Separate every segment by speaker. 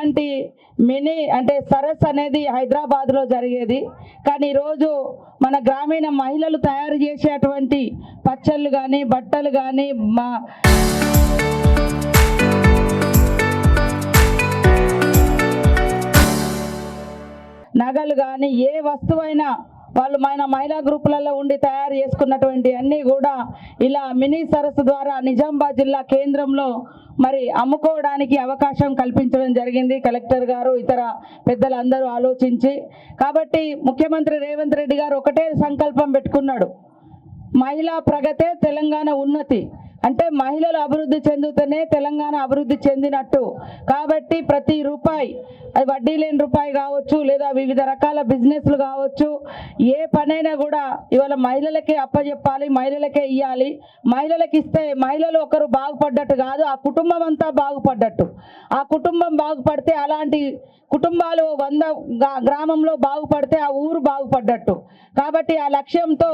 Speaker 1: ఇలాంటి మినీ అంటే సరస్ అనేది హైదరాబాద్లో జరిగేది. కానీ ఈరోజు మన గ్రామీణ మహిళలు తయారు చేసేటువంటి పచ్చళ్ళు కానీ బట్టలు కానీ నగలు కానీ ఏ వస్తువైనా వాళ్ళు మన మహిళా గ్రూపులలో ఉండి తయారు చేసుకున్నటువంటి అన్నీ కూడా ఇలా మినీ సరస్సు ద్వారా నిజామాబాద్ జిల్లా కేంద్రంలో మరి అమ్ముకోవడానికి అవకాశం కల్పించడం జరిగింది కలెక్టర్ గారు ఇతర పెద్దలందరూ ఆలోచించి. కాబట్టి ముఖ్యమంత్రి రేవంత్ రెడ్డి గారు ఒకటే సంకల్పం పెట్టుకున్నాడు, మహిళా ప్రగతే తెలంగాణ ఉన్నతి. అంటే మహిళలు అభివృద్ధి చెందుతూనే తెలంగాణ అభివృద్ధి చెందినట్టు. కాబట్టి ప్రతి రూపాయి, అది వడ్డీ లేని రూపాయి కావచ్చు లేదా వివిధ రకాల బిజినెస్లు కావచ్చు, ఏ పనైనా కూడా ఇవాళ మహిళలకే అప్పచెప్పాలి, మహిళలకే ఇవ్వాలి. మహిళలకు ఇస్తే మహిళలు ఒకరు బాగుపడ్డట్టు కాదు, ఆ కుటుంబం అంతా బాగుపడ్డట్టు. ఆ కుటుంబం బాగుపడితే, అలాంటి కుటుంబాలు 100 గ్రామంలో బాగుపడితే ఆ ఊరు బాగుపడ్డట్టు. కాబట్టి ఆ లక్ష్యంతో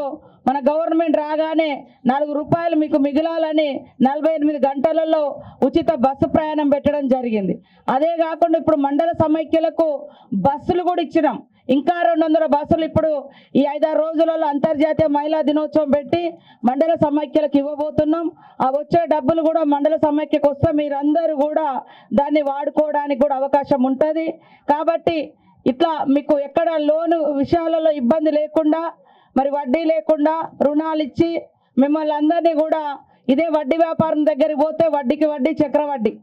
Speaker 1: మన గవర్నమెంట్ రాగానే 4 రూపాయలు మీకు మిగిలాలని 48 గంటలలో ఉచిత బస్సు ప్రయాణం పెట్టడం జరిగింది. అదే కాకుండా ఇప్పుడు మండల సమైక్యలకు బస్సులు కూడా ఇచ్చినాం. ఇంకా 200 బస్సులు ఇప్పుడు ఈ 5-6 రోజులలో అంతర్జాతీయ మహిళా దినోత్సవం పెట్టి మండల సమైక్యలకు ఇవ్వబోతున్నాం. ఆ వచ్చే డబ్బులు కూడా మండల సమైక్యకు వస్తే మీరందరూ కూడా దాన్ని వాడుకోవడానికి కూడా అవకాశం ఉంటుంది. కాబట్టి ఇట్లా మీకు ఎక్కడ లోను విషయాలలో ఇబ్బంది లేకుండా, మరి వడ్డీ లేకుండా రుణాలు ఇచ్చి మిమ్మల్ని అందరినీ కూడా ఇదే వడ్డీ వ్యాపారం దగ్గరికి పోతే వడ్డీకి వడ్డీ చక్రవడ్డీ.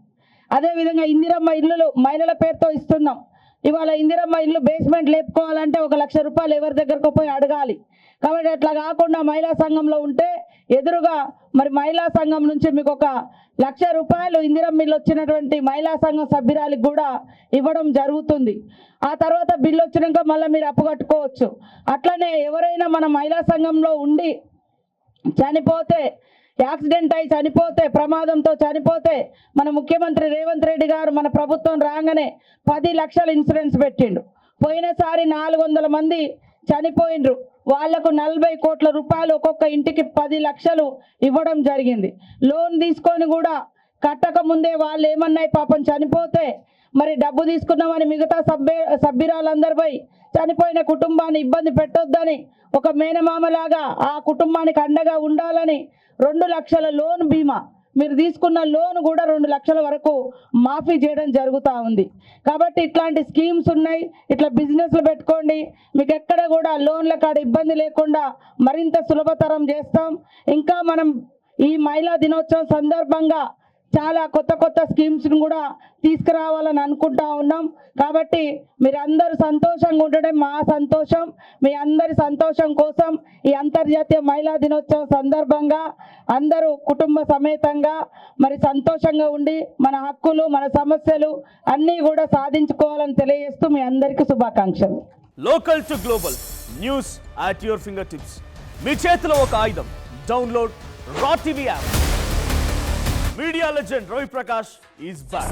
Speaker 1: అదేవిధంగా ఇందిరమ్మ ఇల్లులు మహిళల పేరుతో ఇస్తున్నాం. ఇవాళ ఇందిరమ్మ ఇల్లు బేస్మెంట్ లేపుకోవాలంటే 1 లక్ష రూపాయలు ఎవరి దగ్గరకు పోయి అడగాలి. కాబట్టి అట్లా కాకుండా మహిళా సంఘంలో ఉంటే ఎదురుగా మరి మహిళా సంఘం నుంచి మీకు 1 లక్ష రూపాయలు ఇందిరమ్మ ఇల్లు వచ్చినటువంటి మహిళా సంఘం సభ్యురాలికి కూడా ఇవ్వడం జరుగుతుంది. ఆ తర్వాత బిల్లు వచ్చినాక మళ్ళీ మీరు అప్పు కట్టుకోవచ్చు. అట్లనే ఎవరైనా మన మహిళా సంఘంలో ఉండి చనిపోతే, యాక్సిడెంట్ అయి చనిపోతే, ప్రమాదంతో చనిపోతే మన ముఖ్యమంత్రి రేవంత్ రెడ్డి గారు మన ప్రభుత్వం రాగానే 10 లక్షల ఇన్సూరెన్స్ పెట్టిండు. పోయినసారి 400 మంది చనిపోయిండ్రు, వాళ్లకు 40 కోట్ల రూపాయలు ఒక్కొక్క ఇంటికి 10 లక్షలు ఇవ్వడం జరిగింది. లోన్ తీసుకొని కూడా కట్టక ముందే వాళ్ళు ఏమన్నాయి పాపం చనిపోతే మరి డబ్బు తీసుకున్నామని మిగతా సభ్యురాలందరిపై చనిపోయిన కుటుంబాన్ని ఇబ్బంది పెట్టొద్దని, ఒక మేనమామలాగా ఆ కుటుంబానికి అండగా ఉండాలని 2 లక్షల లోన్ బీమా, మీరు తీసుకున్న లోన్ కూడా 2 లక్షల వరకు మాఫీ చేయడం జరుగుతూ ఉంది. కాబట్టి ఇట్లాంటి స్కీమ్స్ ఉన్నాయి. ఇట్లా బిజినెస్లు పెట్టుకోండి, మీకు ఎక్కడ కూడా లోన్ల కాడ ఇబ్బంది లేకుండా మరింత సులభతరం చేస్తాం. ఇంకా మనం ఈ మహిళా దినోత్సవం సందర్భంగా చాలా కొత్త స్కీమ్స్ను కూడా తీసుకురావాలని అనుకుంటా ఉన్నాం. కాబట్టి మీరందరూ సంతోషంగా ఉండడం మా సంతోషం. మీ అందరి సంతోషం కోసం ఈ అంతర్జాతీయ మహిళా దినోత్సవం సందర్భంగా అందరూ కుటుంబ సమేతంగా మరి సంతోషంగా ఉండి మన హక్కులు, మన సమస్యలు అన్నీ కూడా సాధించుకోవాలని తెలియజేస్తూ మీ అందరికీ శుభాకాంక్షలు.
Speaker 2: Local to global news at your finger tips. మీ చేతిలో ఒక ఆయుధం. Download Raa TV app. Media legend Ravi Prakash is back.